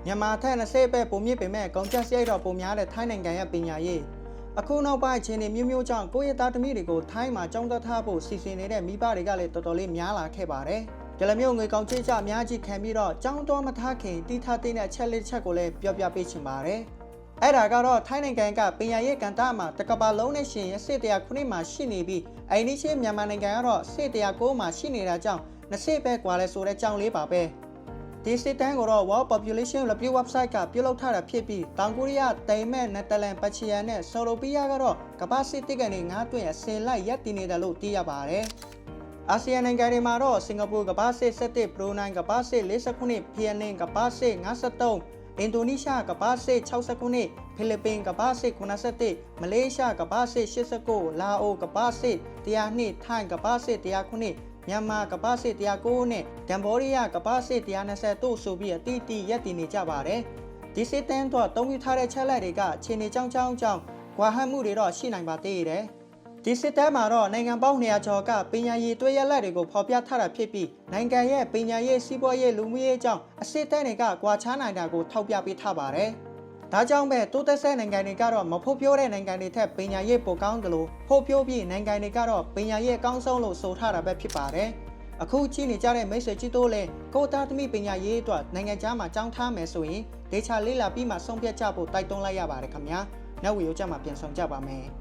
မြန်မာထက်20ပဲပုံမြင့်ပေမဲ့ကုန်ကျစရိတ်တော့ပုံများတဲ့ထိုင်းနိုင်ငံရဲ့ပညာရေးအခုနောက်ပိုင်းအခြေအနေမျိုးမျိုးကြောင့်ကိုယ့်ရဲ့သားသမီးတွေကိုထိုင်းမှာကြောင်းသက်ထားဖို့စီစဉ်နေတဲ့မိဘတွေကလည်းတော်တော်လေးများလာခဲ့ပါတယ်။ဒီလိုမျိုးငွေကောင်းချေးကြအများကြီးခံပြီးတော့ကြောင်းတော်မထားခင်တီးထားတဲ့အချက်လေးချက်ကိုလည်းပြောပြပေးချင်ပါတယ်။အဲ့ဒါကတော့ထိုင်းနိုင်ငံကပညာရေးကန်တာမှာတကဘာလုံးနဲ့ရှင်ရဲ့စစ်တရားခုနှစ်မှာရှိနေပြီးအိန္ဒိချင်းမြန်မာနိုင်ငံကတော့စစ်တရား9မှာရှိနေတာကြောင့်20ပဲကွာလဲဆိုတဲ့ကြောင်းလေးပါပဲ။ဒီစစ်တမ်းကိုတော့ World Population Review website ကပြုလုပ်ထားတာဖြစ်ပြီးတောင်ကိုရီးယား၊တိမ်မက်၊နယ်သာလန်၊ပတ်ချီယန်နဲ့ဆော်လိုပီးယားကတော့ကမ္ဘာစစ်တစ်ကနေ9တွင်အစင်လိုက်ရပ်တည်နေတယ်လို့သိရပါတယ်။အာဆီယံနိုင်ငံတွေမှာတော့စင်ကာပူကမ္ဘာစစ်17ဘရူနိုင်းကမ္ဘာစစ်49ဖီယက်နမ်ကမ္ဘာစစ်53အင်ဒိုနီးရှားကမ္ဘာစစ်69ဖိလစ်ပင်ကမ္ဘာစစ်97မလေးရှားကမ္ဘာစစ်89လာအိုကမ္ဘာစစ်102ထိုင်းကမ္ဘာစစ်109မြန်မာကမ္ဘာစစ်109နဲ့ကမ်ဘောဒီးယားကမ္ဘာစစ်120တို့ဆိုပြီးအတီးတီးရပ်တည်နေကြပါတယ်။ဒီစစ်တမ်းတော့တုံးပြထားတဲ့ချက်လက်တွေကအခြေအနေကြောင်းကွာဟမှုတွေတော့ရှိနိုင်ပါသေးတယ်။ဒီစစ်တမ်းမှာတော့နိုင်ငံပေါင်း200ကျော်ကပညာရေးတွဲရလက်တွေကိုဖော်ပြထားတာဖြစ်ပြီးနိုင်ငံရဲ့ပညာရေးစီးပွားရေးလူမှုရေးကြောင့်အစစ်တမ်းတွေကကွာခြားနိုင်တာကိုထောက်ပြပေးထားပါတယ်။ဒါကြောင့်ပဲတိုးတက်ဆဲနိုင်ငံတွေကတော့မဖို့ပြောတဲ့နိုင်ငံတွေထက်ပညာရေးပိုကောင်းတယ်လို့ဖို့ပြောပြီးနိုင်ငံတွေကတော့ပညာရေးအကောင်းဆုံးလို့ဆိုထားတာပဲဖြစ်ပါတယ်။အခုကြည့်နေကြတဲ့မိတ်ဆွေကြီးတို့လည်းကိုသားသမီးပညာရေးအတွက်နိုင်ငံခြားမှာကြောင်းထားမယ်ဆိုရင်ဒေချာလေးလာပြီးမှဆုံးဖြတ်ကြဖို့တိုက်တွန်းလိုက်ရပါတယ်ခင်ဗျာ။နောက်ဝီယိုကြမှာပြန်ဆောင်ကြပါမယ်။